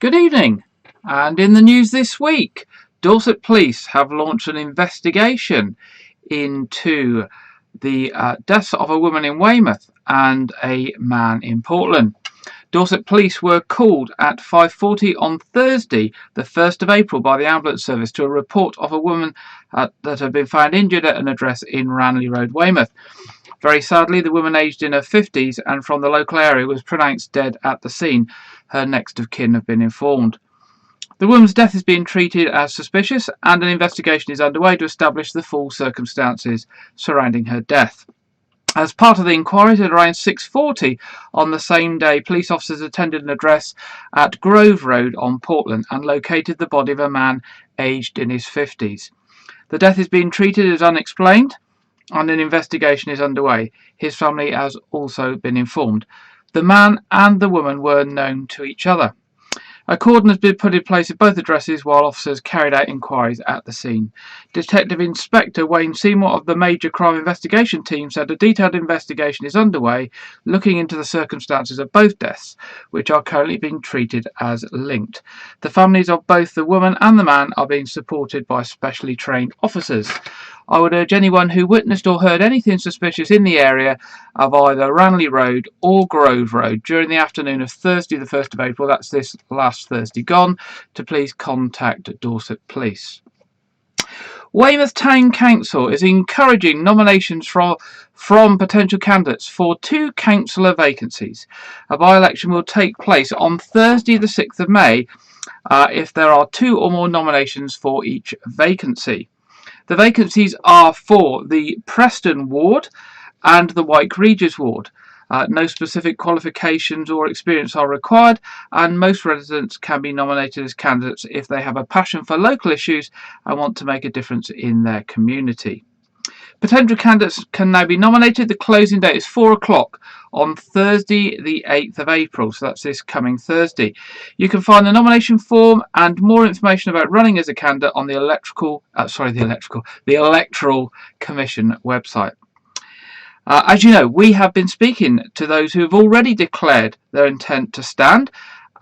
Good evening, and in the news this week, Dorset Police have launched an investigation into the deaths of a woman in Weymouth and a man in Portland. Dorset Police were called at 5:40 on Thursday, the 1st of April, by the ambulance service to a report of a woman that had been found injured at an address in Ranelagh Road, Weymouth. Very sadly, the woman, aged in her 50s and from the local area, was pronounced dead at the scene. Her next of kin have been informed. The woman's death is being treated as suspicious, and an investigation is underway to establish the full circumstances surrounding her death. As part of the inquiry, at around 6:40 on the same day, police officers attended an address at Grove Road on Portland and located the body of a man aged in his 50s. The death is being treated as unexplained, and an investigation is underway. His family has also been informed. The man and the woman were known to each other. A cordon has been put in place at both addresses while officers carried out inquiries at the scene. Detective Inspector Wayne Seymour of the Major Crime Investigation Team said a detailed investigation is underway looking into the circumstances of both deaths, which are currently being treated as linked. The families of both the woman and the man are being supported by specially trained officers. I would urge anyone who witnessed or heard anything suspicious in the area of either Ranelagh Road or Grove Road during the afternoon of Thursday the 1st of April, that's this last Thursday gone, to please contact Dorset Police. Weymouth Town Council is encouraging nominations from potential candidates for 2 councillor vacancies. A by-election will take place on Thursday the 6th of May if there are 2 or more nominations for each vacancy. The vacancies are for the Preston ward and the WykeRegis ward. No specific qualifications or experience are required, and most residents can be nominated as candidates if they have a passion for local issues and want to make a difference in their community. Potential candidates can now be nominated. The closing date is 4 o'clock on Thursday the 8th of April, so that's this coming Thursday. You can find the nomination form and more information about running as a candidate on the Electoral Commission website. As you know, we have been speaking to those who have already declared their intent to stand,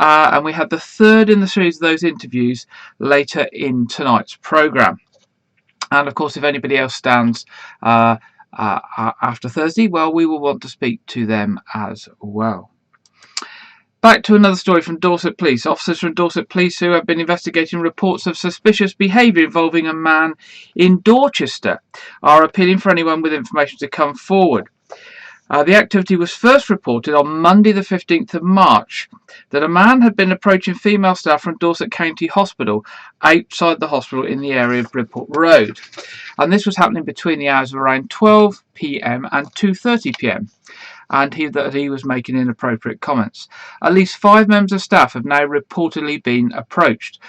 and we have the third in the series of those interviews later in tonight's programme. And of course, if anybody else stands after Thursday, well, we will want to speak to them as well. Back to another story from Dorset Police. Officers from Dorset Police who have been investigating reports of suspicious behaviour involving a man in Dorchester are appealing for anyone with information to come forward. The activity was first reported on Monday the 15th of March that a man had been approaching female staff from Dorset County Hospital outside the hospital in the area of Bridport Road, and this was happening between the hours of around 12 p.m. and 2:30 p.m. and he was making inappropriate comments. At least 5 members of staff have now reportedly been approached.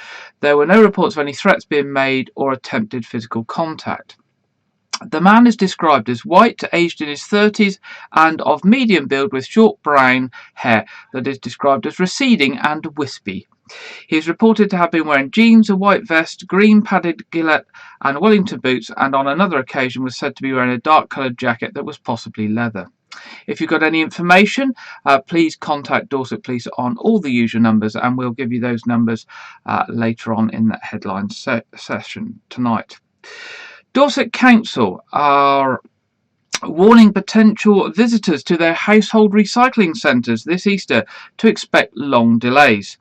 There were no reports of any threats being made or attempted physical contact. The man is described as white, aged in his 30s, and of medium build with short brown hair that is described as receding and wispy. He is reported to have been wearing jeans, a white vest, green padded gilet and Wellington boots, and on another occasion was said to be wearing a dark coloured jacket that was possibly leather. If you've got any information, please contact Dorset Police on all the usual numbers, and we'll give you those numbers later on in that headline session tonight. Dorset Council are warning potential visitors to their household recycling centres this Easter to expect long delays,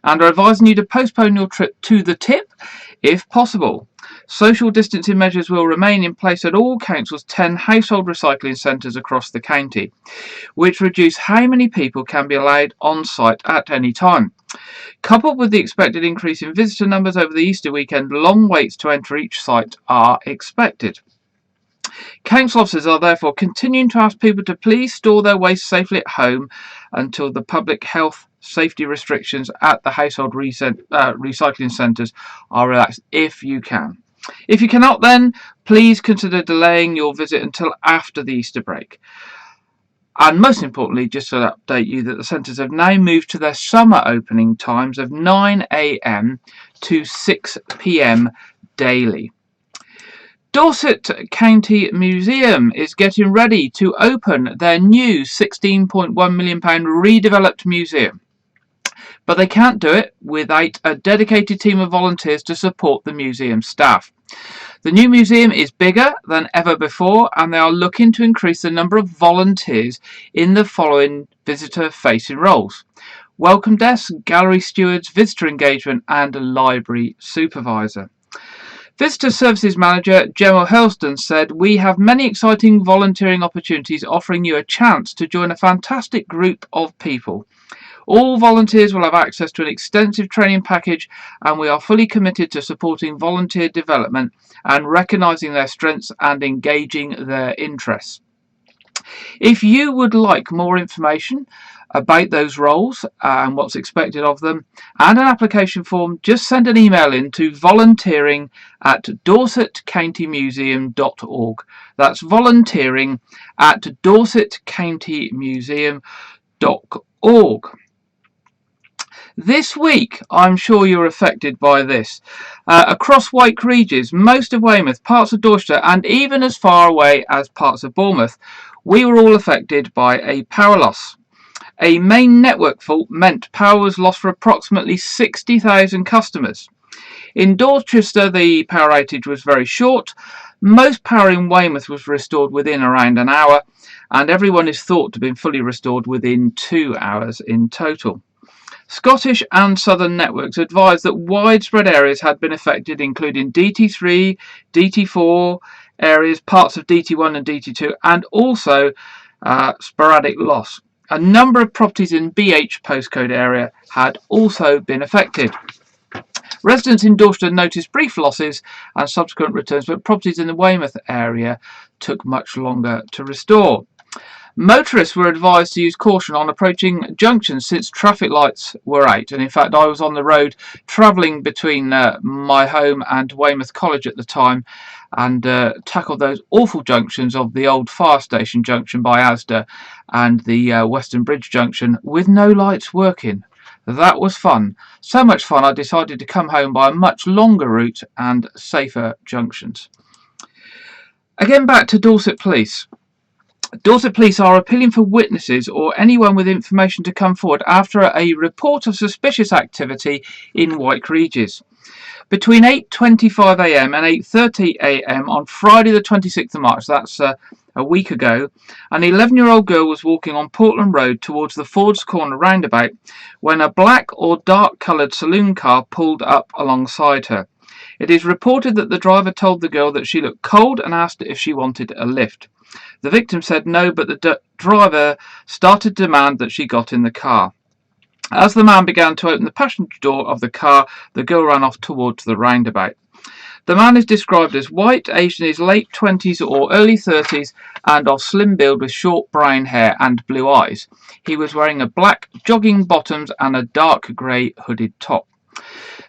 and are advising you to postpone your trip to the tip if possible. Social distancing measures will remain in place at all councils' 10 household recycling centres across the county, which reduce how many people can be allowed on site at any time. Coupled with the expected increase in visitor numbers over the Easter weekend, long waits to enter each site are expected. Council officers are therefore continuing to ask people to please store their waste safely at home until the public health safety restrictions at the household recycling centres are relaxed, if you can. If you cannot, then please consider delaying your visit until after the Easter break. And most importantly, just to update you that the centres have now moved to their summer opening times of 9 a.m. to 6 p.m. daily. Dorset County Museum is getting ready to open their new £16.1 million redeveloped museum. But they can't do it without a dedicated team of volunteers to support the museum staff. The new museum is bigger than ever before, and they are looking to increase the number of volunteers in the following visitor-facing roles: welcome desk, gallery stewards, visitor engagement, and library supervisor. Visitor Services Manager Gemma Hurlston said, "We have many exciting volunteering opportunities offering you a chance to join a fantastic group of people. All volunteers will have access to an extensive training package, and we are fully committed to supporting volunteer development and recognising their strengths and engaging their interests." If you would like more information about those roles and what's expected of them and an application form, just send an email in to volunteering@dorsetcountymuseum.org. That's volunteering@dorsetcountymuseum.org. This week, I'm sure you're affected by this. Across WykeRegis, most of Weymouth, parts of Dorset, and even as far away as parts of Bournemouth, we were all affected by a power loss. A main network fault meant power was lost for approximately 60,000 customers. In Dorchester, the power outage was very short. Most power in Weymouth was restored within around an hour, and everyone is thought to have been fully restored within 2 hours in total. Scottish and Southern networks advised that widespread areas had been affected, including DT3, DT4 areas, parts of DT1 and DT2, and also sporadic loss. A number of properties in BH postcode area had also been affected. Residents in Dorset noticed brief losses and subsequent returns, but properties in the Weymouth area took much longer to restore. Motorists were advised to use caution on approaching junctions since traffic lights were out, and in fact I was on the road travelling between my home and Weymouth College at the time, and tackled those awful junctions of the old fire station junction by Asda and the Western Bridge junction with no lights working. That was fun. So much fun I decided to come home by a much longer route and safer junctions. Again, back to Dorset Police. Dorset Police are appealing for witnesses or anyone with information to come forward after a report of suspicious activity in WykeRegis. Between 8:25 a.m. and 8:30 a.m. on Friday the 26th of March, that's a week ago, an 11-year-old girl was walking on Portland Road towards the Ford's Corner roundabout when a black or dark-coloured saloon car pulled up alongside her. It is reported that the driver told the girl that she looked cold and asked if she wanted a lift. The victim said no, but the driver started to demand that she got in the car. As the man began to open the passenger door of the car, the girl ran off towards the roundabout. The man is described as white, aged in his late 20s or early 30s, and of slim build with short brown hair and blue eyes. He was wearing a black jogging bottoms and a dark grey hooded top.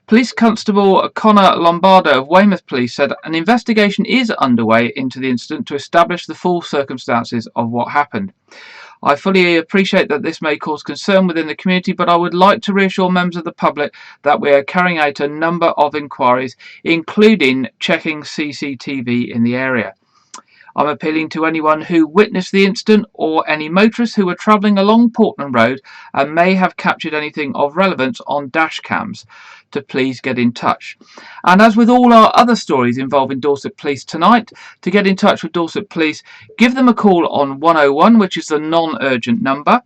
Police Constable Connor Lombardo of Weymouth Police said an investigation is underway into the incident to establish the full circumstances of what happened. I fully appreciate that this may cause concern within the community, but I would like to reassure members of the public that we are carrying out a number of inquiries, including checking CCTV in the area. I'm appealing to anyone who witnessed the incident or any motorists who were travelling along Portland Road and may have captured anything of relevance on dash cams to please get in touch. And as with all our other stories involving Dorset Police tonight, to get in touch with Dorset Police, give them a call on 101, which is the non-urgent number.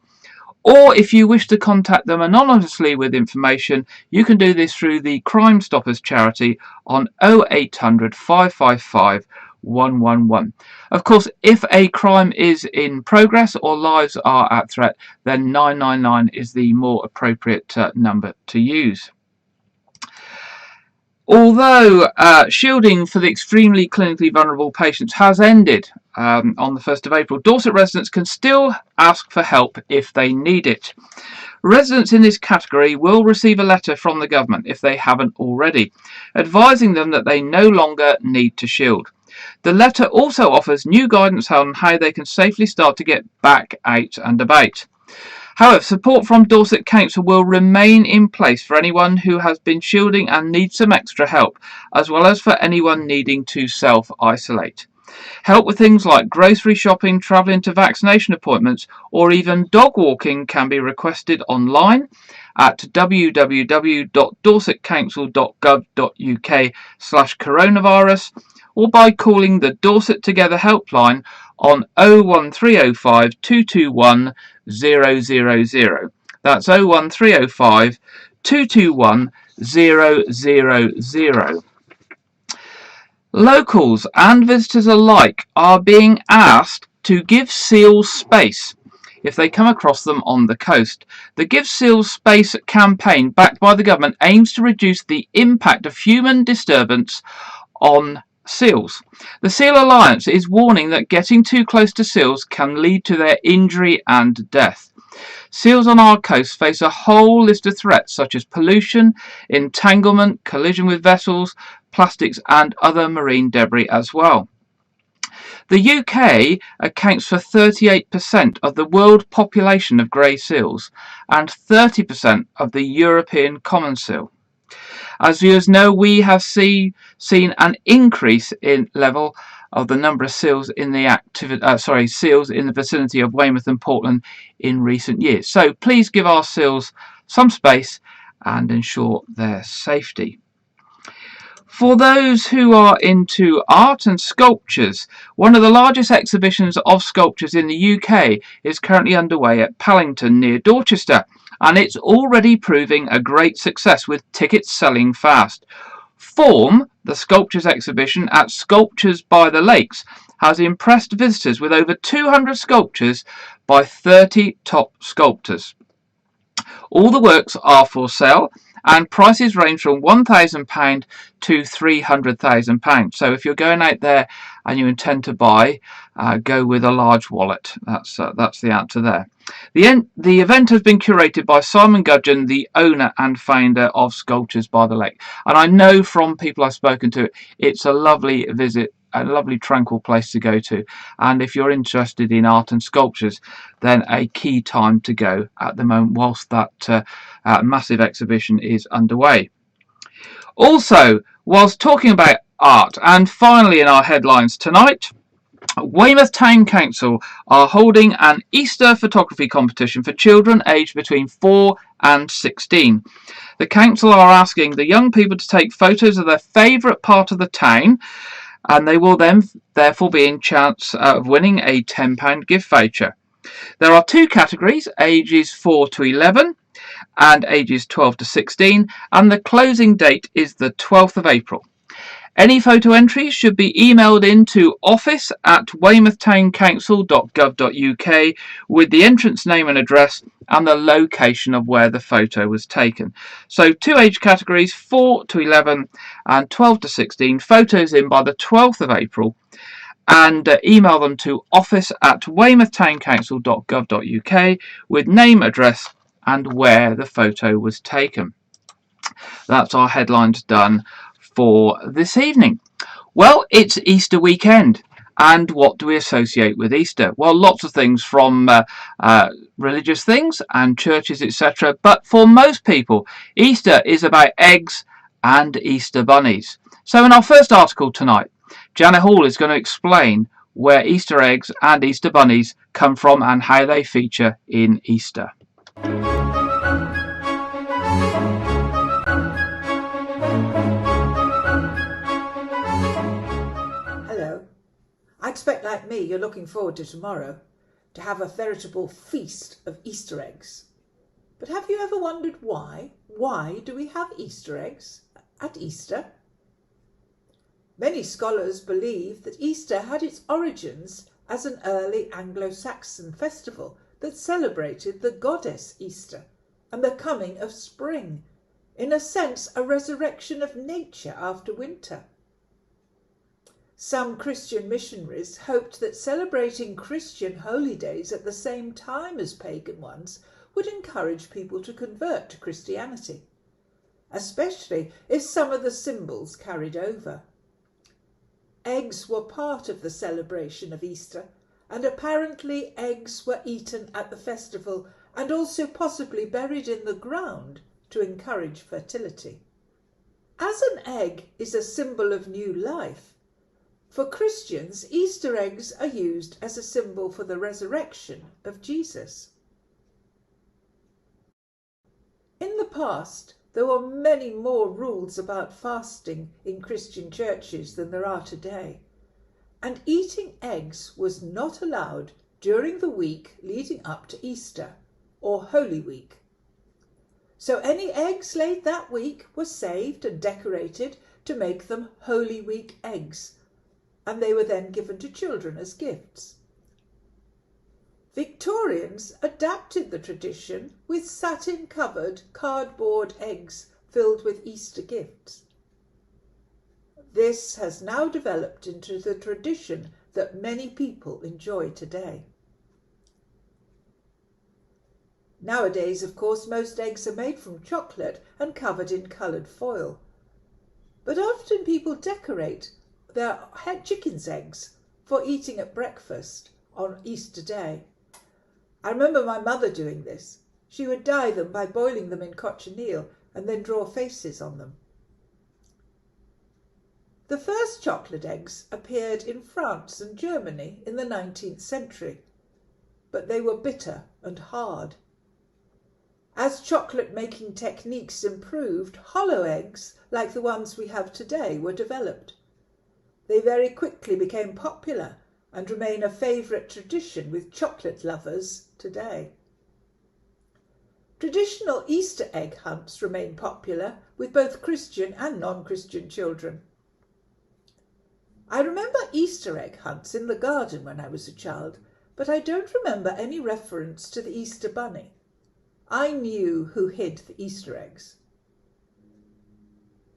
Or if you wish to contact them anonymously with information, you can do this through the Crime Stoppers charity on 0800 555 111. Of course, if a crime is in progress or lives are at threat, then 999 is the more appropriate number to use. Although shielding for the extremely clinically vulnerable patients has ended on the 1st of April, Dorset residents can still ask for help if they need it. Residents in this category will receive a letter from the government, if they haven't already, advising them that they no longer need to shield. The letter also offers new guidance on how they can safely start to get back out and about. However, support from Dorset Council will remain in place for anyone who has been shielding and needs some extra help, as well as for anyone needing to self-isolate. Help with things like grocery shopping, travelling to vaccination appointments, or even dog walking can be requested online at www.dorsetcouncil.gov.uk/coronavirus, or by calling the Dorset Together helpline on 01305 221 000. That's 01305 221 000. Locals and visitors alike are being asked to give seals space if they come across them on the coast. The Give Seals Space campaign, backed by the government, aims to reduce the impact of human disturbance on seals. The Seal Alliance is warning that getting too close to seals can lead to their injury and death. Seals on our coast face a whole list of threats such as pollution, entanglement, collision with vessels, plastics and other marine debris as well. The UK accounts for 38% of the world population of grey seals and 30% of the European common seal. As viewers know, we have seen an increase in level of the number of seals in the seals in the vicinity of Weymouth and Portland in recent years. So please give our seals some space and ensure their safety. For those who are into art and sculptures, one of the largest exhibitions of sculptures in the UK is currently underway at Pallington near Dorchester, and it's already proving a great success with tickets selling fast. Form, the sculptures exhibition at Sculptures by the Lakes, has impressed visitors with over 200 sculptures by 30 top sculptors. All the works are for sale and prices range from £1,000 to £300,000. So if you're going out there and you intend to buy, go with a large wallet. That's the answer there. The event has been curated by Simon Gudgeon, the owner and founder of Sculptures by the Lake. And I know from people I've spoken to, it's a lovely visit, a lovely tranquil place to go to, and if you're interested in art and sculptures, then a key time to go at the moment whilst that massive exhibition is underway. Also, whilst talking about art, and finally in our headlines tonight, Weymouth Town Council are holding an Easter photography competition for children aged between 4 and 16. The council are asking the young people to take photos of their favourite part of the town, and they will then therefore be in chance of winning a £10 gift voucher. There are two categories, ages 4 to 11 and ages 12 to 16, and the closing date is the 12th of April. Any photo entries should be emailed in to office@weymouthtowncouncil.gov.uk with the entrance name and address and the location of where the photo was taken. So two age categories, 4 to 11 and 12 to 16, photos in by the 12th of April, and email them to office@weymouthtowncouncil.gov.uk with name, address and where the photo was taken. That's our headlines done for this evening. Well, it's Easter weekend, and what do we associate with Easter? Well, lots of things, from religious things and churches, etc. But for most people, Easter is about eggs and Easter bunnies. So in our first article tonight, Janet Hall is going to explain where Easter eggs and Easter bunnies come from and how they feature in Easter. I expect, like me, you're looking forward to tomorrow, to have a veritable feast of Easter eggs. But have you ever wondered why? Why do we have Easter eggs at Easter? Many scholars believe that Easter had its origins as an early Anglo-Saxon festival that celebrated the goddess Easter and the coming of spring, in a sense a resurrection of nature after winter. Some Christian missionaries hoped that celebrating Christian holy days at the same time as pagan ones would encourage people to convert to Christianity, especially if some of the symbols carried over. Eggs were part of the celebration of Easter, and apparently eggs were eaten at the festival and also possibly buried in the ground to encourage fertility. As an egg is a symbol of new life, For Christians, Easter eggs are used as a symbol for the resurrection of Jesus. In the past, there were many more rules about fasting in Christian churches than there are today, and eating eggs was not allowed during the week leading up to Easter, or Holy Week. So any eggs laid that week were saved and decorated to make them Holy Week eggs, and they were then given to children as gifts. Victorians adapted the tradition with satin-covered cardboard eggs filled with Easter gifts. This has now developed into the tradition that many people enjoy today. Nowadays, of course, most eggs are made from chocolate and covered in coloured foil. But often people decorate their chicken's eggs for eating at breakfast on Easter Day. I remember my mother doing this. She would dye them by boiling them in cochineal and then draw faces on them. The first chocolate eggs appeared in France and Germany in the 19th century, but they were bitter and hard. As chocolate making techniques improved, hollow eggs, like the ones we have today, were developed. They very quickly became popular and remain a favourite tradition with chocolate lovers today. Traditional Easter egg hunts remain popular with both Christian and non-Christian children. I remember Easter egg hunts in the garden when I was a child, but I don't remember any reference to the Easter bunny. I knew who hid the Easter eggs.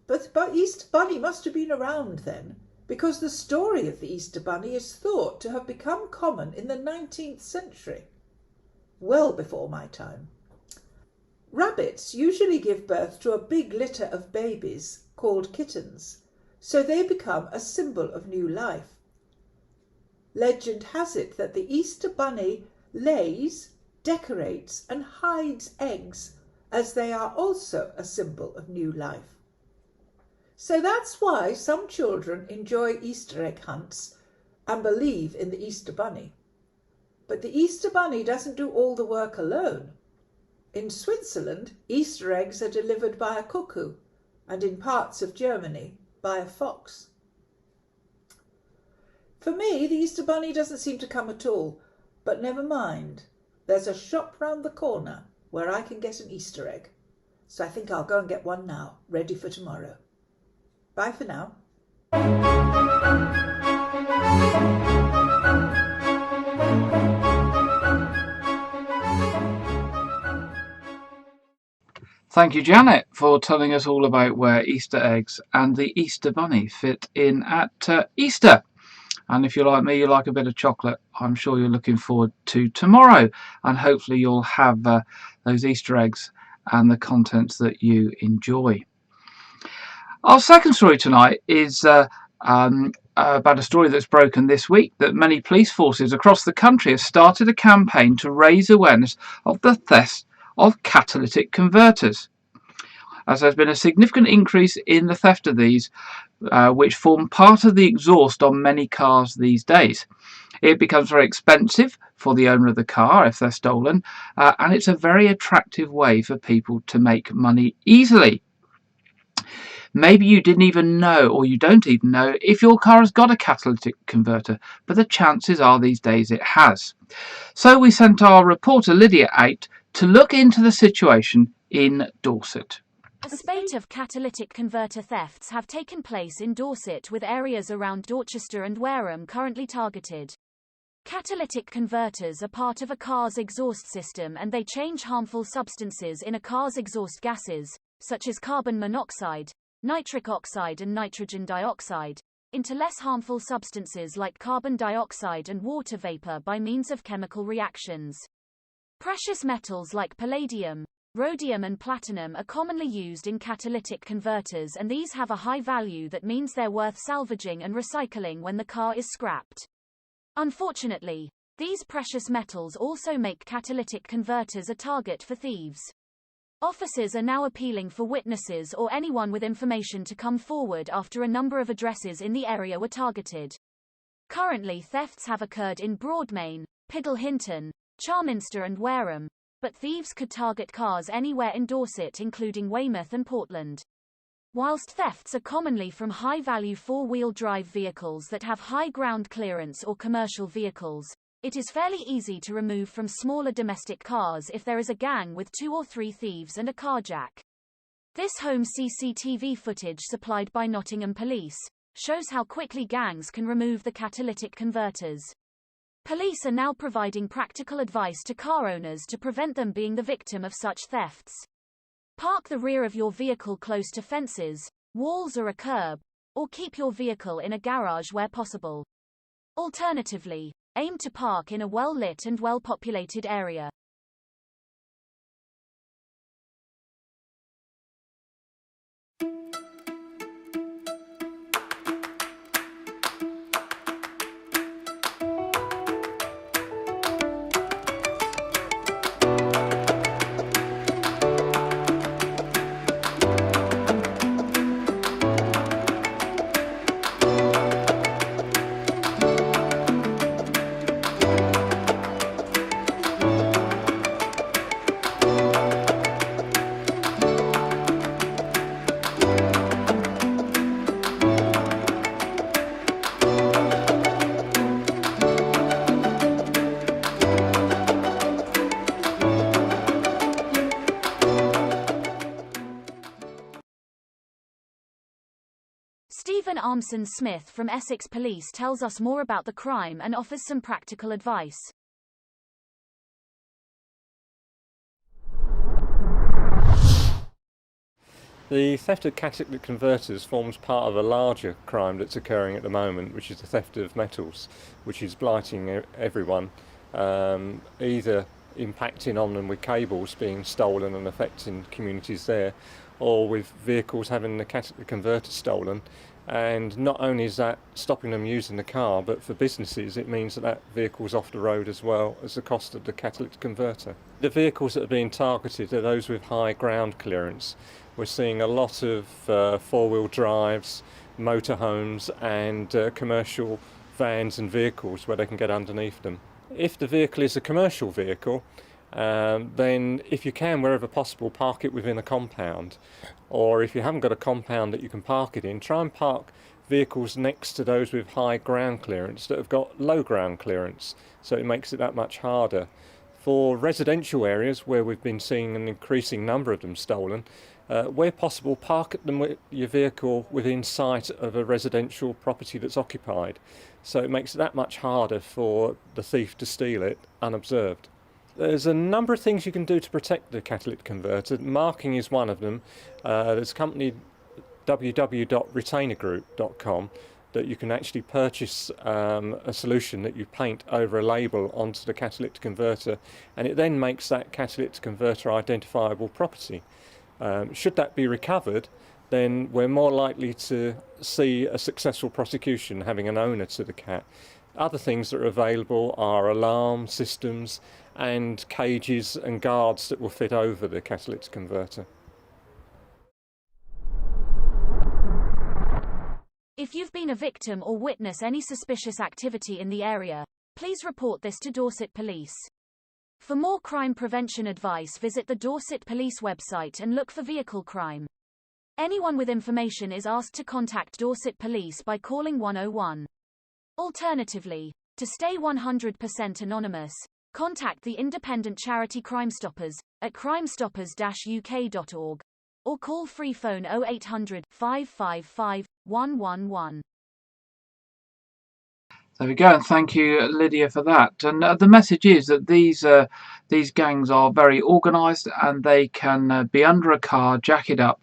But Easter bunny must have been around then, because the story of the Easter bunny is thought to have become common in the 19th century, well before my time. Rabbits usually give birth to a big litter of babies called kittens, so they become a symbol of new life. Legend has it that the Easter bunny lays, decorates and hides eggs, as they are also a symbol of new life. So that's why some children enjoy Easter egg hunts and believe in the Easter bunny. But the Easter bunny doesn't do all the work alone. In Switzerland, Easter eggs are delivered by a cuckoo, and in parts of Germany by a fox. For me, the Easter bunny doesn't seem to come at all, but never mind. There's a shop round the corner where I can get an Easter egg. So I think I'll go and get one now, ready for tomorrow. Bye for now. Thank you, Janet, for telling us all about where Easter eggs and the Easter bunny fit in at Easter. And if you're like me, you like a bit of chocolate, I'm sure you're looking forward to tomorrow. And hopefully you'll have those Easter eggs and the contents that you enjoy. Our second story tonight is about a story that's broken this week, that many police forces across the country have started a campaign to raise awareness of the theft of catalytic converters, as there's been a significant increase in the theft of these, which form part of the exhaust on many cars these days. It becomes very expensive for the owner of the car if they're stolen, and it's a very attractive way for people to make money easily. Maybe you didn't even know, or you don't even know, if your car has got a catalytic converter, but the chances are these days it has. So we sent our reporter Lydia out to look into the situation in Dorset. A spate of catalytic converter thefts have taken place in Dorset, with areas around Dorchester and Wareham currently targeted. Catalytic converters are part of a car's exhaust system, and they change harmful substances in a car's exhaust gases, such as carbon monoxide, nitric oxide and nitrogen dioxide, into less harmful substances like carbon dioxide and water vapor by means of chemical reactions. Precious metals like palladium, rhodium and platinum are commonly used in catalytic converters, and these have a high value that means they're worth salvaging and recycling when the car is scrapped. Unfortunately, these precious metals also make catalytic converters a target for thieves. Officers are now appealing for witnesses or anyone with information to come forward after a number of addresses in the area were targeted. Currently, thefts have occurred in Broadmain, Piddlehinton, Charminster and Wareham, but thieves could target cars anywhere in Dorset including Weymouth and Portland. Whilst thefts are commonly from high-value four-wheel drive vehicles that have high ground clearance or commercial vehicles, it is fairly easy to remove from smaller domestic cars if there is a gang with 2 or 3 thieves and a carjack. This home CCTV footage supplied by Nottingham Police shows how quickly gangs can remove the catalytic converters. Police are now providing practical advice to car owners to prevent them being the victim of such thefts. Park the rear of your vehicle close to fences, walls or a curb, or keep your vehicle in a garage where possible. Alternatively, aim to park in a well-lit and well-populated area. Stephen Armson-Smith from Essex Police tells us more about the crime and offers some practical advice. The theft of catalytic converters forms part of a larger crime that's occurring at the moment, which is the theft of metals, which is blighting everyone, either impacting on them with cables being stolen and affecting communities there, or with vehicles having the catalytic converter stolen. And not only is that stopping them using the car, but for businesses it means that that vehicle's off the road as well as the cost of the catalytic converter. The vehicles that are being targeted are those with high ground clearance. We're seeing a lot of four-wheel drives, motorhomes and commercial vans and vehicles where they can get underneath them. If the vehicle is a commercial vehicle, then if you can, wherever possible, park it within a compound. Or if you haven't got a compound that you can park it in, try and park vehicles next to those with high ground clearance that have got low ground clearance, so it makes it that much harder. For residential areas where we've been seeing an increasing number of them stolen, where possible, park your vehicle within sight of a residential property that's occupied, so it makes it that much harder for the thief to steal it unobserved. There's a number of things you can do to protect the catalytic converter. Marking is one of them. There's a company, www.retainergroup.com, that you can actually purchase a solution that you paint over a label onto the catalytic converter, and it then makes that catalytic converter identifiable property. Should that be recovered, then we're more likely to see a successful prosecution having an owner to the cat. Other things that are available are alarm systems and cages and guards that will fit over the catalytic converter. If you've been a victim or witness any suspicious activity in the area, please report this to Dorset Police. For more crime prevention advice, visit the Dorset Police website and look for vehicle crime. Anyone with information is asked to contact Dorset Police by calling 101. Alternatively, to stay 100% anonymous, contact the independent charity Crime Stoppers at crimestoppers-uk.org or call free phone 0800 555 111. There we go, and thank you, Lydia, for that. And the message is that these gangs are very organised, and they can be under a car, jack it up,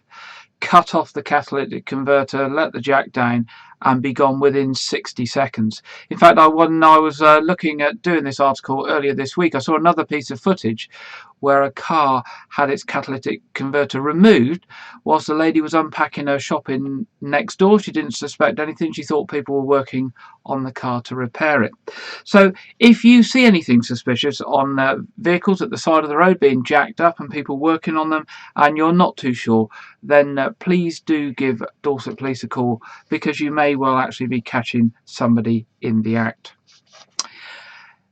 cut off the catalytic converter, let the jack down, and be gone within 60 seconds. In fact, when I was looking at doing this article earlier this week, I saw another piece of footage where a car had its catalytic converter removed whilst the lady was unpacking her shopping next door. She didn't suspect anything. She thought people were working on the car to repair it. So if you see anything suspicious on vehicles at the side of the road being jacked up and people working on them and you're not too sure, then please do give Dorset Police a call, because you may well actually be catching somebody in the act.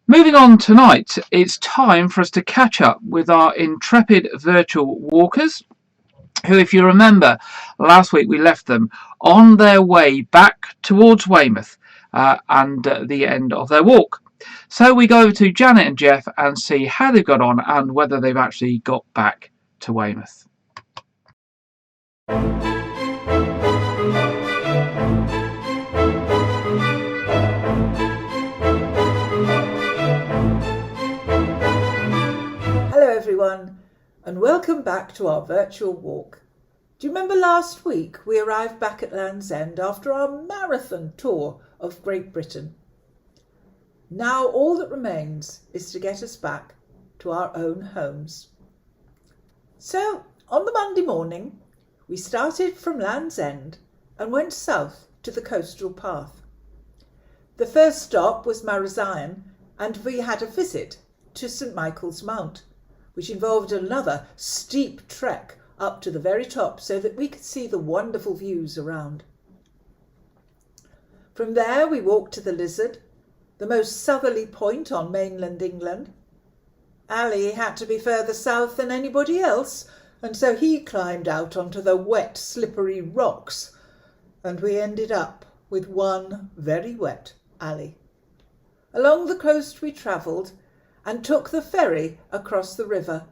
Moving on tonight, it's time for us to catch up with our intrepid virtual walkers, who, if you remember, last week we left them on their way back towards Weymouth and the end of their walk. So we go over to Janet and Jeff and see how they've got on and whether they've actually got back to Weymouth. Hello everyone, and welcome back to our virtual walk. Do you remember last week we arrived back at Land's End after our marathon tour of Great Britain? Now all that remains is to get us back to our own homes. So on the Monday morning we started from Land's End and went south to the coastal path. The first stop was Marazion, and we had a visit to St Michael's Mount, which involved another steep trek up to the very top so that we could see the wonderful views around. From there we walked to the Lizard, the most southerly point on mainland England. Ali had to be further south than anybody else, and so he climbed out onto the wet, slippery rocks, and we ended up with one very wet Ali. Along the coast we travelled and took the ferry across the river,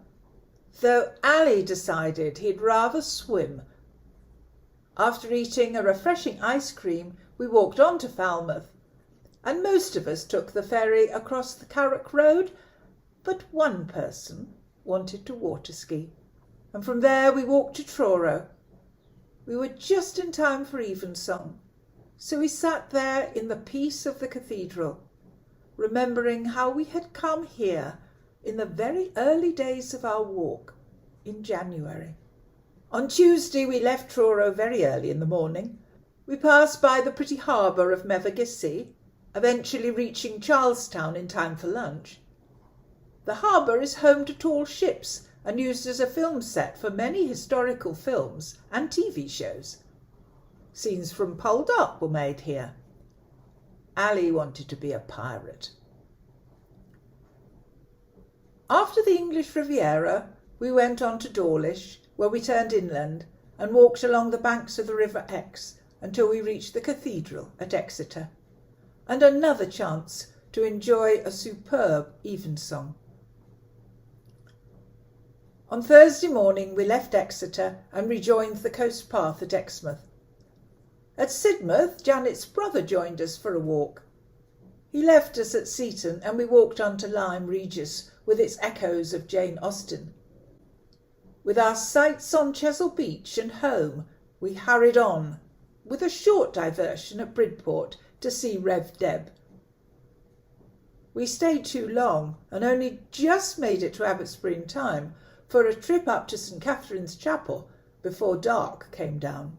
though Ali decided he'd rather swim. After eating a refreshing ice cream, we walked on to Falmouth, and most of us took the ferry across the Carrick Road, but one person wanted to water ski, and from there we walked to Truro. We were just in time for evensong, so we sat there in the peace of the cathedral, remembering how we had come here in the very early days of our walk in January. On Tuesday we left Truro very early in the morning. We passed by the pretty harbour of Mevagissey, eventually reaching Charlestown in time for lunch. The harbour is home to tall ships and used as a film set for many historical films and TV shows. Scenes from Poled Up were made here. Ali wanted to be a pirate. After the English Riviera, we went on to Dawlish, where we turned inland and walked along the banks of the River Exe until we reached the cathedral at Exeter, and another chance to enjoy a superb evensong. On Thursday morning we left Exeter and rejoined the coast path at Exmouth. At Sidmouth, Janet's brother joined us for a walk. He left us at Seaton and we walked on to WykeRegis with its echoes of Jane Austen. With our sights on Chesil Beach and home, we hurried on, with a short diversion at Bridport to see Rev Deb. We stayed too long and only just made it to Abbotsbury in time for a trip up to St Catherine's Chapel before dark came down.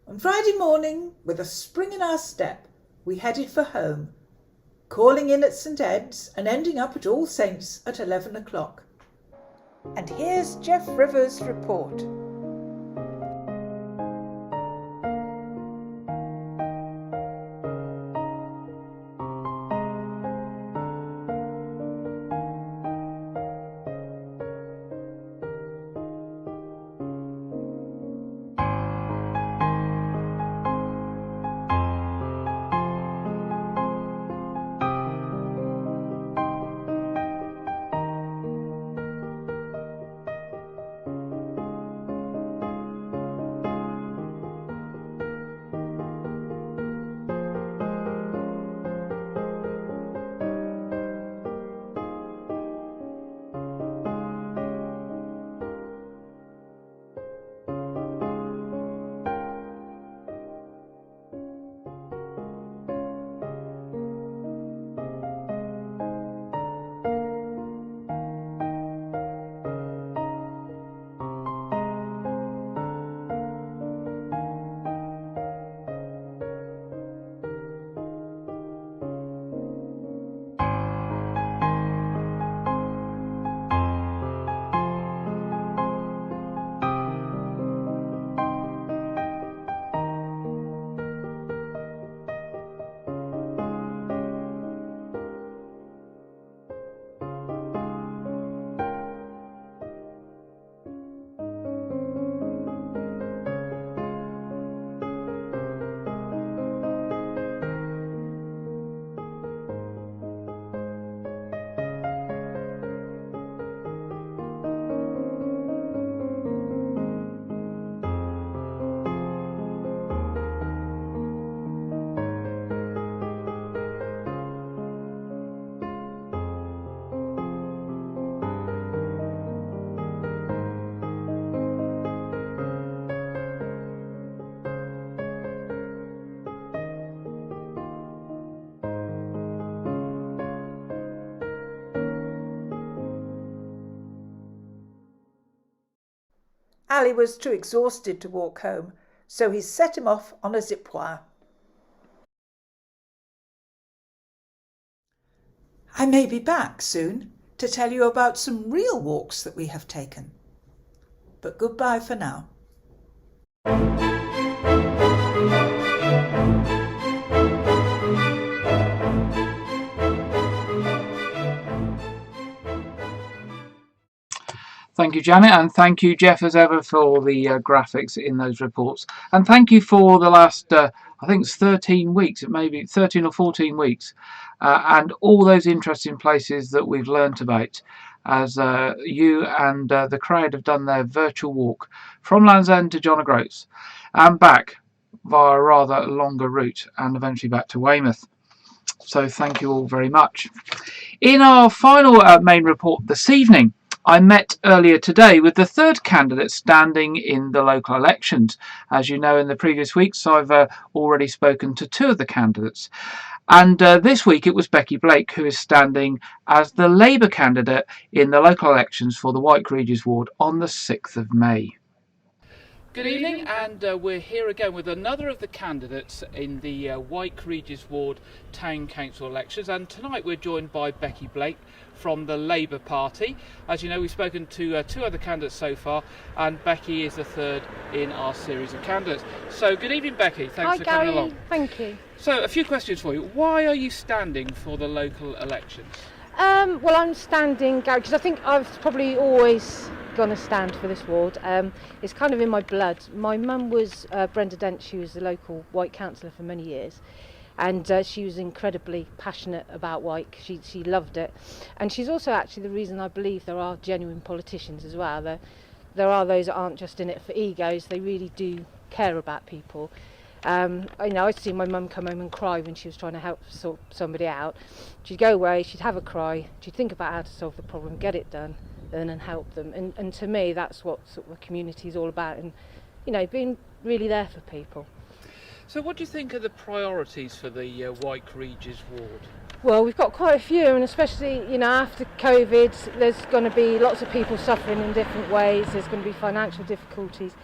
On Friday morning, with a spring in our step, we headed for home, calling in at St Ed's and ending up at All Saints at 11 o'clock. And here's Jeff Rivers' report. Ali was too exhausted to walk home, so he set him off on a zip wire. I may be back soon to tell you about some real walks that we have taken. But goodbye for now. Thank you, Janet, and thank you, Jeff, as ever, for the graphics in those reports. And thank you for the last, I think it's 13 weeks, it may be 13 or 14 weeks, and all those interesting places that we've learnt about as you and the crowd have done their virtual walk from Land's End to John O'Groats and back via a rather longer route and eventually back to Weymouth. So thank you all very much. In our final main report this evening, I met earlier today with the third candidate standing in the local elections. As you know, in the previous weeks, I've already spoken to two of the candidates. And this week it was Becky Blake who is standing as the Labour candidate in the local elections for the WykeRegis ward on the 6th of May. Good evening, and we're here again with another of the candidates in the WykeRegis ward town council elections, and tonight we're joined by Becky Blake from the Labour Party. As you know, we've spoken to two other candidates so far, and Becky is the third in our series of candidates. So good evening, Becky. Thanks for coming along. Thank you. So a few questions for you. Why are you standing for the local elections? Well, I'm standing, Gary, because I think I've probably always going to stand for this ward. It's kind of in my blood. My mum was Brenda Dent. She was the local Wyke councillor for many years, and she was incredibly passionate about Wyke. She loved it, and she's also actually the reason I believe there are genuine politicians as well. There are those that aren't just in it for egos. They really do care about people. I'd see my mum come home and cry when she was trying to help sort somebody out. She'd go away, she'd have a cry, she'd think about how to solve the problem, get it done, and help them. And to me, that's what sort of a community is all about, and being really there for people. So what do you think are the priorities for the WykeRegis ward? Well, we've got quite a few, and especially after COVID, there's going to be lots of people suffering in different ways. There's going to be financial difficulties.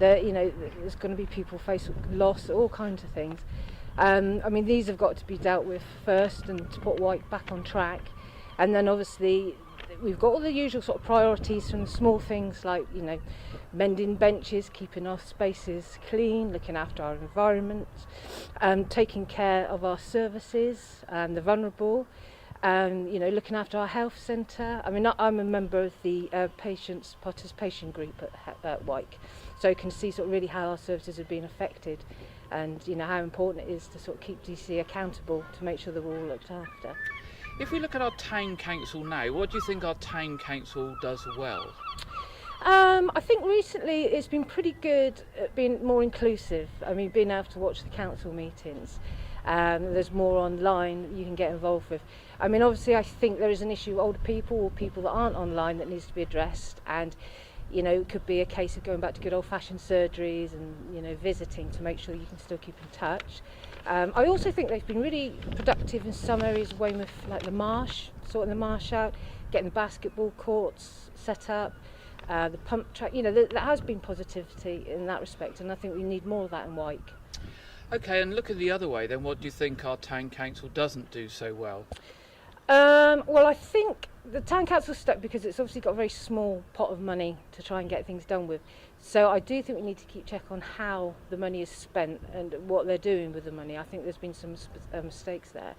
There's going to be people facing loss, all kinds of things. These have got to be dealt with first, and to put Wyke back on track. And then obviously we've got all the usual sort of priorities, from the small things like mending benches, keeping our spaces clean, looking after our environment, taking care of our services, the vulnerable, looking after our health centre. I'm a member of the patients participation group at Wyke, so you can see sort of really how our services have been affected, and how important it is to sort of keep DC accountable to make sure they're all looked after. If we look at our town council now, what do you think our town council does well? I think recently it's been pretty good at being more inclusive. Being able to watch the council meetings. There's more online you can get involved with. Obviously I think there is an issue with older people or people that aren't online that needs to be addressed, and it could be a case of going back to good old-fashioned surgeries and visiting to make sure you can still keep in touch. I also think they've been really productive in some areas of Weymouth, like the marsh, sorting the marsh out, getting the basketball courts set up, the pump track. There has been positivity in that respect, and I think we need more of that in Wyke. Okay, and looking the other way then, what do you think our town council doesn't do so well? Well, I think the town council's stuck because it's obviously got a very small pot of money to try and get things done with. So I do think we need to keep check on how the money is spent and what they're doing with the money. I think there's been some mistakes there.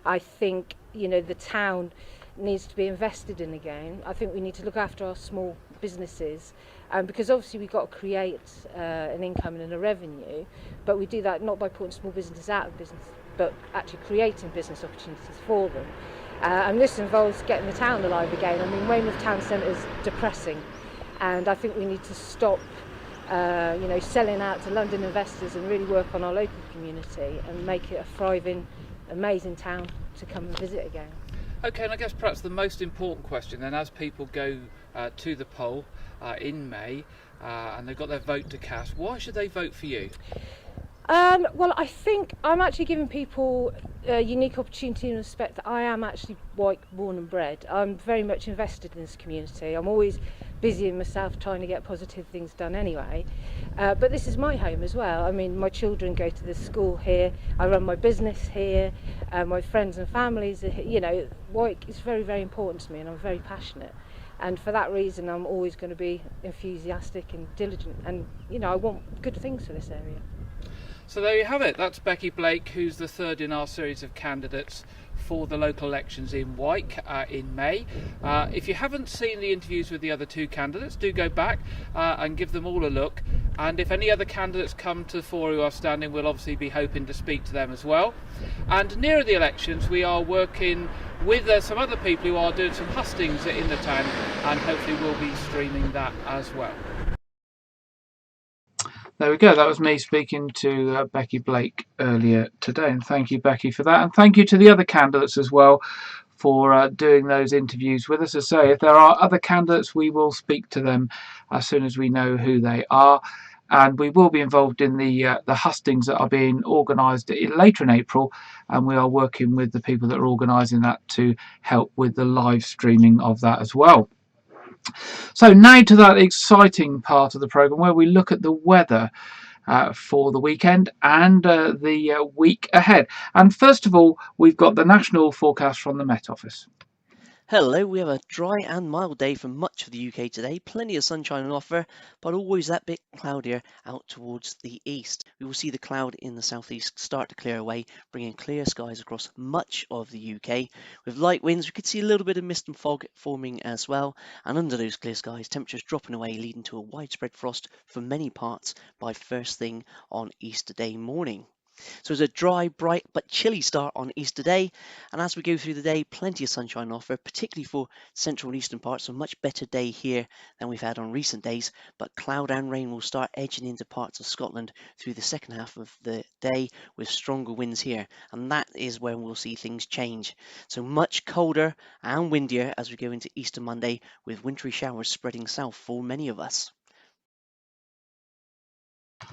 I think the town needs to be invested in again. I think we need to look after our small businesses, because obviously we've got to create an income and a revenue, but we do that not by putting small businesses out of business, but actually creating business opportunities for them. And this involves getting the town alive again. Weymouth Town Centre is depressing, and I think we need to stop selling out to London investors and really work on our local community and make it a thriving, amazing town to come and visit again. Okay, and I guess perhaps the most important question then, as people go to the poll in May and they've got their vote to cast, why should they vote for you? Well, I think I'm actually giving people a unique opportunity in the respect that I am actually Wyke born and bred. I'm very much invested in this community. I'm always busying myself trying to get positive things done anyway. But this is my home as well. I mean, my children go to the school here, I run my business here, my friends and families are here. You know, Wyke is very, very important to me, and I'm very passionate. And for that reason, I'm always going to be enthusiastic and diligent, and you know, I want good things for this area. So there you have it. That's Becky Blake, who's the third in our series of candidates for the local elections in Wyke in May. If you haven't seen the interviews with the other two candidates, do go back and give them all a look. And if any other candidates come to the fore who are standing, we'll obviously be hoping to speak to them as well. And nearer the elections, we are working with some other people who are doing some hustings in the town, and hopefully we'll be streaming that as well. There we go. That was me speaking to Becky Blake earlier today, and thank you, Becky, for that, and thank you to the other candidates as well for doing those interviews with us. As I say, if there are other candidates, we will speak to them as soon as we know who they are, and we will be involved in the hustings that are being organised later in April, and we are working with the people that are organising that to help with the live streaming of that as well. So now to that exciting part of the programme where we look at the weather for the weekend and the week ahead. And first of all, we've got the national forecast from the Met Office. Hello, we have a dry and mild day for much of the UK today. Plenty of sunshine on offer, but always that bit cloudier out towards the east. We will see the cloud in the southeast start to clear away, bringing clear skies across much of the UK. With light winds, we could see a little bit of mist and fog forming as well. And under those clear skies, temperatures dropping away, leading to a widespread frost for many parts by first thing on Easter Day morning. So it's a dry, bright but chilly start on Easter Day, and as we go through the day, plenty of sunshine on offer, particularly for central and eastern parts. A much better day here than we've had on recent days, but cloud and rain will start edging into parts of Scotland through the second half of the day with stronger winds here, and that is when we'll see things change. So much colder and windier as we go into Easter Monday, with wintry showers spreading south for many of us.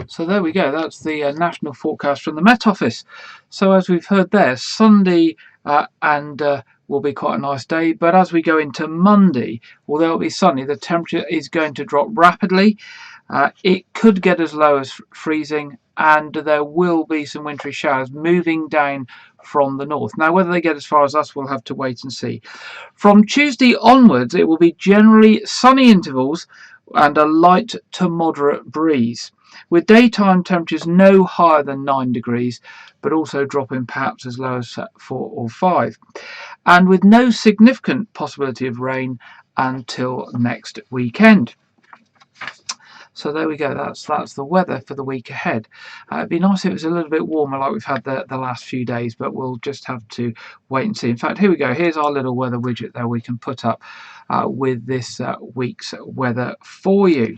So there we go, that's the national forecast from the Met Office. So as we've heard there, Sunday will be quite a nice day, but as we go into Monday, although it'll be sunny, the temperature is going to drop rapidly. It could get as low as freezing, and there will be some wintry showers moving down from the north. Now, whether they get as far as us, we'll have to wait and see. From Tuesday onwards, it will be generally sunny intervals and a light to moderate breeze, with daytime temperatures no higher than 9 degrees, but also dropping perhaps as low as 4 or 5, and with no significant possibility of rain until next weekend. So there we go, that's the weather for the week ahead. It'd be nice if it was a little bit warmer like we've had the last few days, but we'll just have to wait and see. In fact, here we go, here's our little weather widget there we can put up with this week's weather for you.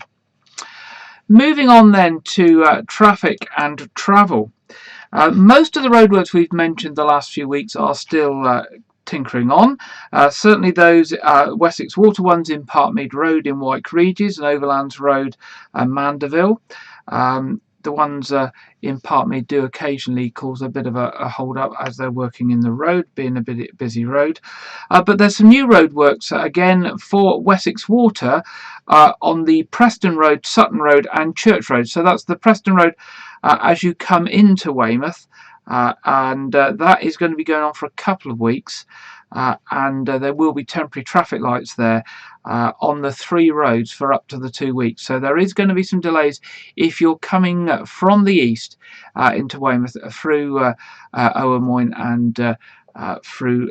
Moving on then to traffic and travel. Most of the roadworks we've mentioned the last few weeks are still tinkering on. Certainly those Wessex Water ones in Parkmead Road in WykeRegis and Overlands Road and Mandeville. The ones in Parkmead do occasionally cause a bit of a hold up as they're working in the road, being a bit busy road. But there's some new roadworks again for Wessex Water on the Preston Road, Sutton Road and Church Road. So that's the Preston Road as you come into Weymouth, and that is going to be going on for a couple of weeks. And there will be temporary traffic lights there on the 3 roads for up to the 2 weeks. So there is going to be some delays if you're coming from the east into Weymouth through Owermoyne and through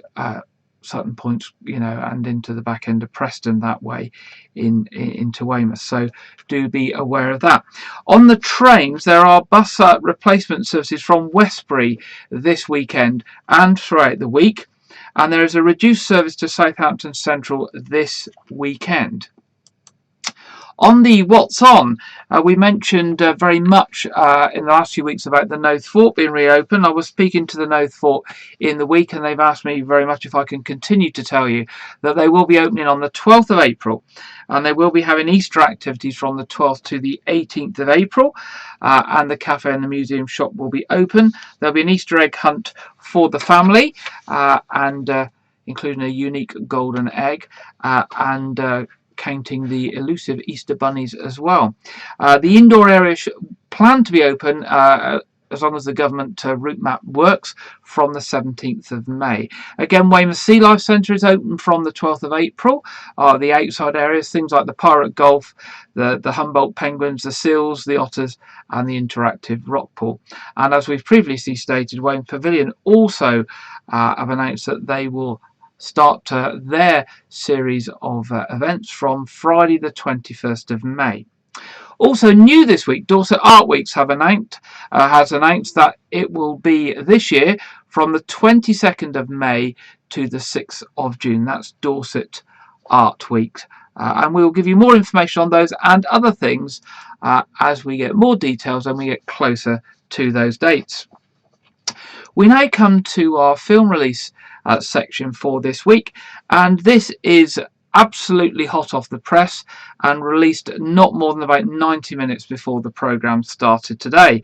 Sutton Point, and into the back end of Preston that way into Weymouth. So do be aware of that. On the trains, there are bus replacement services from Westbury this weekend and throughout the week. And there is a reduced service to Southampton Central this weekend. On the What's On, we mentioned very much in the last few weeks about the Knowth Fort being reopened. I was speaking to the Knowth Fort in the week, and they've asked me very much if I can continue to tell you that they will be opening on the 12th of April, and they will be having Easter activities from the 12th to the 18th of April, and the cafe and the museum shop will be open. There'll be an Easter egg hunt for the family, and including a unique golden egg, and counting the elusive Easter bunnies as well. The indoor area planned to be open as long as the government route map works, from the 17th of May. Again, Weymouth Sea Life Centre is open from the 12th of April. The outside areas, things like the Pirate Golf, the Humboldt Penguins, the Seals, the Otters, and the interactive rock pool. And as we've previously stated, Weymouth Pavilion also have announced that they will start their series of events from Friday the 21st of May. Also new this week, Dorset Art Weeks has announced that it will be this year from the 22nd of May to the 6th of June. That's Dorset Art Weeks. And we will give you more information on those and other things as we get more details and we get closer to those dates. We now come to our film release section for this week, and this is absolutely hot off the press and released not more than about 90 minutes before the programme started today.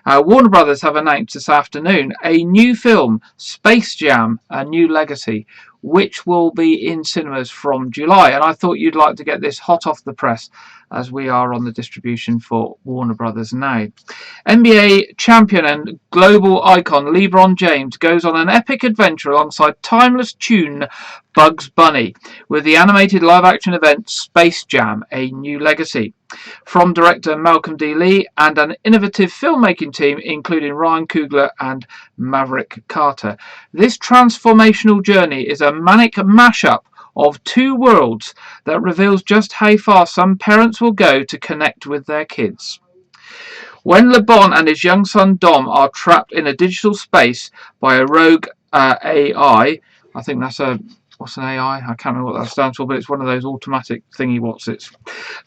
Warner Brothers have announced this afternoon a new film, Space Jam: A New Legacy, which will be in cinemas from July. And I thought you'd like to get this hot off the press, as we are on the distribution for Warner Brothers now. NBA champion and global icon LeBron James goes on an epic adventure alongside timeless tune Bugs Bunny with the animated live-action event Space Jam: A New Legacy. From director Malcolm D. Lee and an innovative filmmaking team including Ryan Coogler and Maverick Carter. This transformational journey is a manic mashup of two worlds that reveals just how far some parents will go to connect with their kids. When LeBron and his young son Dom are trapped in a digital space by a rogue AI, I think that's what's an AI? I can't remember what that stands for, but it's one of those automatic thingy whatsits.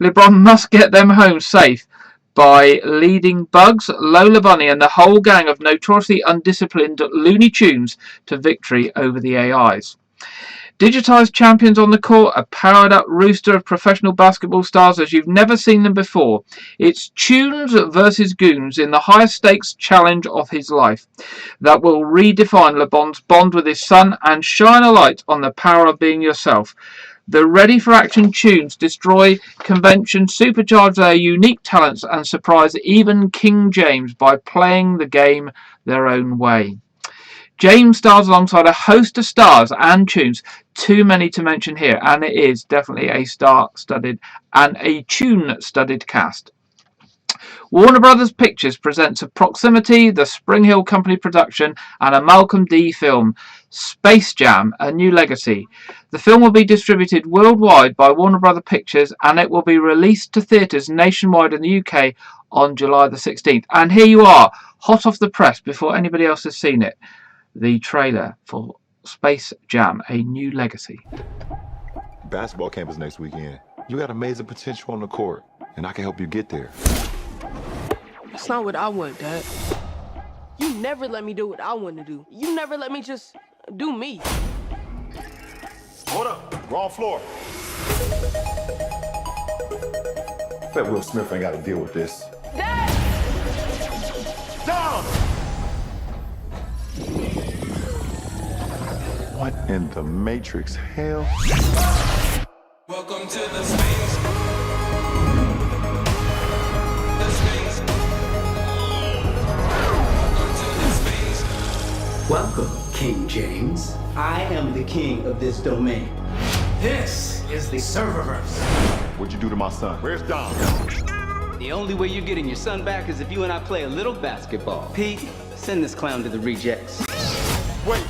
LeBron must get them home safe by leading Bugs, Lola Bunny and the whole gang of notoriously undisciplined Looney Tunes to victory over the AIs. Digitised champions on the court, a powered-up rooster of professional basketball stars as you've never seen them before. It's Tunes versus Goons in the highest stakes challenge of his life that will redefine LeBron's bond with his son and shine a light on the power of being yourself. The ready-for-action Tunes destroy convention, supercharge their unique talents and surprise even King James by playing the game their own way. James stars alongside a host of stars and tunes, too many to mention here, and it is definitely a star-studded and a tune-studded cast. Warner Brothers Pictures presents a Proximity, the Spring Hill Company production, and a Malcolm D film, Space Jam: A New Legacy. The film will be distributed worldwide by Warner Brothers Pictures, and it will be released to theatres nationwide in the UK on July the 16th. And here you are, hot off the press before anybody else has seen it. The trailer for Space Jam: A New Legacy. Basketball camp is next weekend. You got amazing potential on the court, and I can help you get there. That's not what I want, Dad. You never let me do what I want to do. You never let me just do me. Hold up, wrong floor. Bet Will Smith ain't got to deal with this. Dad! Down! What in the Matrix hell? Welcome to the space. Welcome, King James. I am the king of this domain. This is the serververse. What'd you do to my son? Where's Dom? The only way you're getting your son back is if you and I play a little basketball. Pete, send this clown to the rejects. Wait.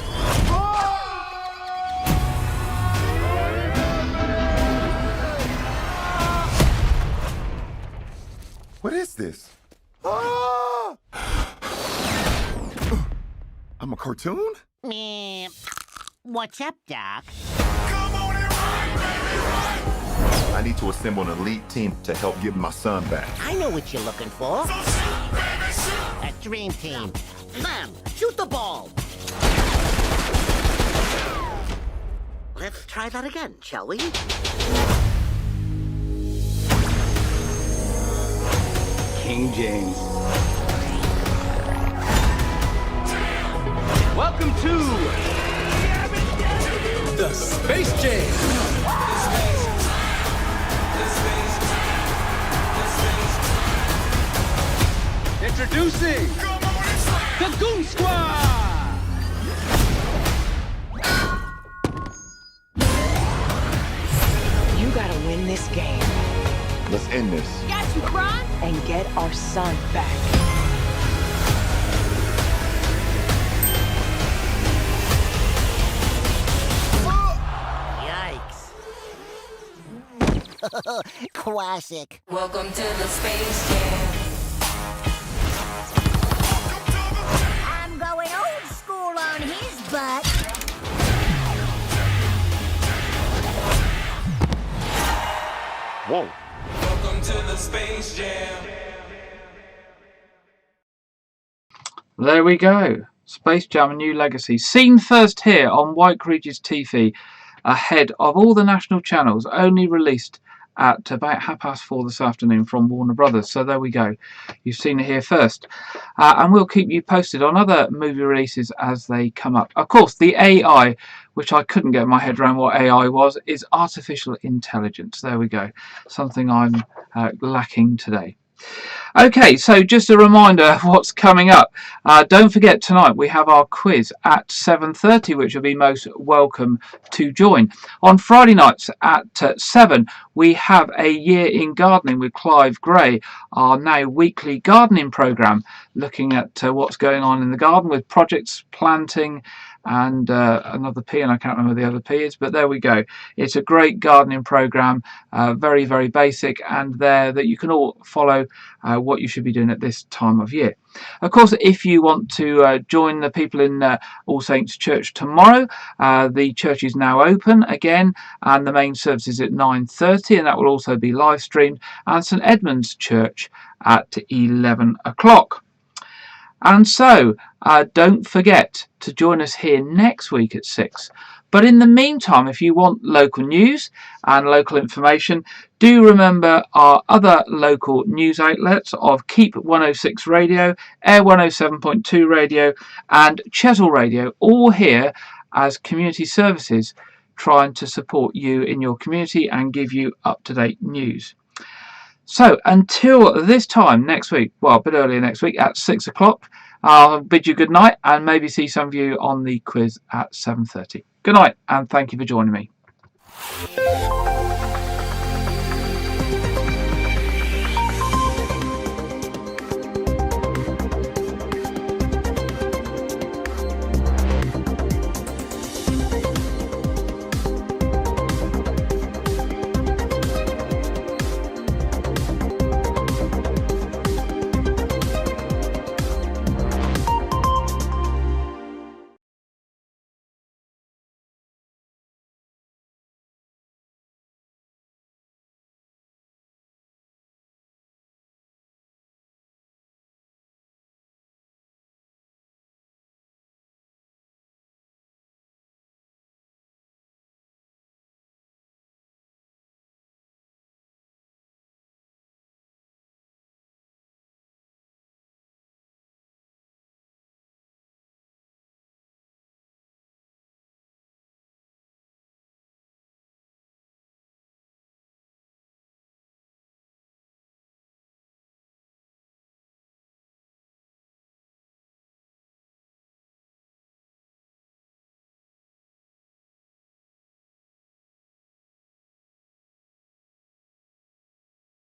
What is this? I'm a cartoon? What's up, Doc? Come on and ride, baby, ride! I need to assemble an elite team to help get my son back. I know what you're looking for. So shoot, baby, shoot! A dream team. Mom, shoot the ball. Let's try that again, shall we? King James. Welcome to the Space Jam. The Goon Squad! You gotta win this game. Let's end this. Got you, Bron. And get our son back. Yikes. Classic. Welcome to the Space Jam. I'm going old school on his butt. Whoa. Welcome to the Space Jam. There we go. Space Jam: A New Legacy. Seen first here on WykeRegis TV, ahead of all the national channels, only released at about 4:30 this afternoon from Warner Brothers. So there we go. You've seen it here first. And we'll keep you posted on other movie releases as they come up. Of course, the AI, which I couldn't get my head around what AI was, is artificial intelligence. There we go. Something I'm lacking today. Okay, so just a reminder of what's coming up. Don't forget, tonight we have our quiz at 7:30, which will be most welcome to join. On Friday nights at 7, we have A Year in Gardening with Clive Gray, our now weekly gardening programme, looking at what's going on in the garden with projects, planting, and another P, and I can't remember the other P is, but there we go. It's a great gardening programme, very, very basic, and there that you can all follow what you should be doing at this time of year. Of course, if you want to join the people in All Saints Church tomorrow, the church is now open again, and the main service is at 9:30, and that will also be live streamed, and St Edmund's Church at 11 o'clock. And so, don't forget to join us here next week at 6. But in the meantime, if you want local news and local information, do remember our other local news outlets of Keep 106 Radio, Air 107.2 Radio, and Chesil Radio, all here as community services trying to support you in your community and give you up-to-date news. So until this time next week, well, a bit earlier next week at 6 o'clock, I'll bid you good night and maybe see some of you on the quiz at 7:30. Good night, and thank you for joining me.